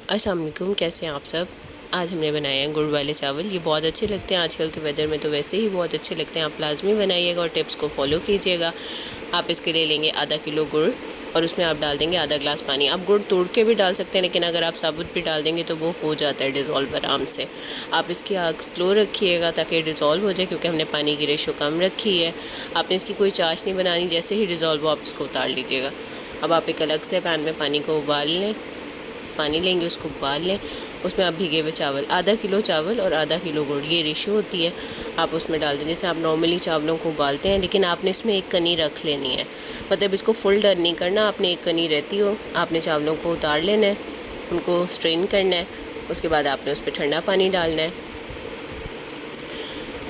अस्सलाम वालेकुम, कैसे हैं आप सब। आज हमने बनाए हैं गुड़ वाले चावल। ये बहुत अच्छे लगते हैं, आजकल के वेदर में तो वैसे ही बहुत अच्छे लगते हैं। आप लाजमी बनाइएगा और टिप्स को फॉलो कीजिएगा। आप इसके लिए लेंगे आधा किलो गुड़ और उसमें आप डाल देंगे आधा गिलास पानी। आप गुड़ तोड़ के भी डाल सकते हैं, लेकिन अगर आप साबुत भी डाल देंगे तो वो हो जाता है डिज़ोल्व आराम से। आप इसकी आग स्लो रखिएगा ताकि डिज़ोल्व हो जाए, क्योंकि हमने पानी की रेशो कम रखी है। आपने इसकी कोई चाश नहीं बनानी, जैसे ही डिज़ोल्व हो आप इसको उतार लीजिएगा। अब आप एक अलग से पैन में पानी को उबाल लें, पानी लेंगे उसको उबाल लें। उसमें आप भीगे हुए चावल, आधा किलो चावल और आधा किलो गुड़, ये रेशो होती है, आप उसमें डाल दें। जैसे आप नॉर्मली चावलों को उबालते हैं, लेकिन आपने इसमें एक कनी रख लेनी है, मतलब इसको फुल डर नहीं करना। आपने एक कनी रहती हो, आपने चावलों को उतार लेना है, उनको स्ट्रेन करना है। उसके बाद आपने उस पर ठंडा पानी डालना है।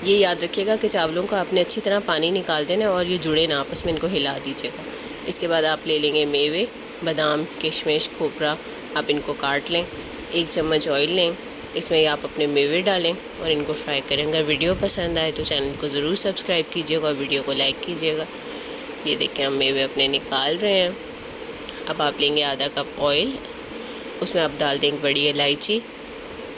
ये याद रखिएगा कि चावलों का आपने अच्छी तरह पानी निकाल देना और ये जुड़े ना आपस में, इनको हिला दीजिएगा। इसके बाद आप ले लेंगे मेवे, बादाम, किशमिश, खोपरा, आप इनको काट लें। 1 चम्मच ऑयल लें, इसमें आप अपने मेवे डालें और इनको फ्राई करें। अगर वीडियो पसंद आए तो चैनल को ज़रूर सब्सक्राइब कीजिएगा और वीडियो को लाइक कीजिएगा। ये देखें, हम मेवे अपने निकाल रहे हैं। अब आप लेंगे आधा कप ऑयल, उसमें आप डाल दें बड़ी इलायची,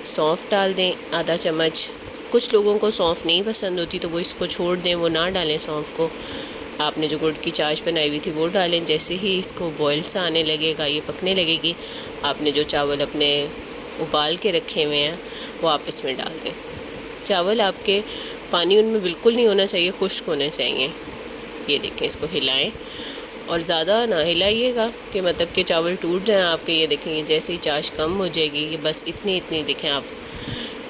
सौंफ डाल दें आधा चम्मच। कुछ लोगों को सौंफ नहीं पसंद होती तो वो इसको छोड़ दें, वो ना डालें सौंफ को। आपने जो गुड़ की चाश बनाई हुई थी वो डालें। जैसे ही इसको बॉयल सा आने लगेगा, ये पकने लगेगी, आपने जो चावल अपने उबाल के रखे हुए हैं वो आप इसमें डाल दें। चावल आपके पानी उनमें बिल्कुल नहीं होना चाहिए, खुश्क होने चाहिए। ये देखें, इसको हिलाएं और ज़्यादा ना हिलाइएगा कि मतलब कि चावल टूट जाएं आपके। ये देखेंगे जैसे ही चाश कम हो जाएगी, ये बस इतनी देखें आप,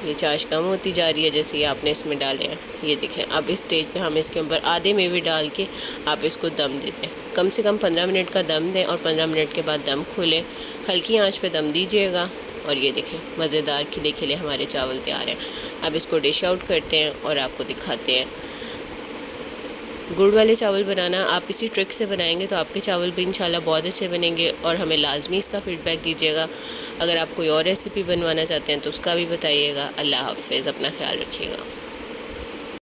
ये चाश कम होती जा रही है जैसे ही आपने इसमें डाले हैं। ये देखें, अब इस स्टेज पे हम इसके ऊपर आधे मेवे डाल के आप इसको दम दे दें। कम से कम 15 मिनट का दम दें और 15 मिनट के बाद दम खोलें। हल्की आंच पे दम दीजिएगा और ये देखें, मज़ेदार खिले खिले हमारे चावल तैयार हैं। अब इसको डिश आउट करते हैं और आपको दिखाते हैं। गुड़ वाले चावल बनाना आप इसी ट्रिक से बनाएंगे तो आपके चावल भी इंशाल्लाह बहुत अच्छे बनेंगे और हमें लाजमी इसका फ़ीडबैक दीजिएगा। अगर आप कोई और रेसिपी बनवाना चाहते हैं तो उसका भी बताइएगा। अल्लाह हाफ़िज़, अपना ख्याल रखिएगा।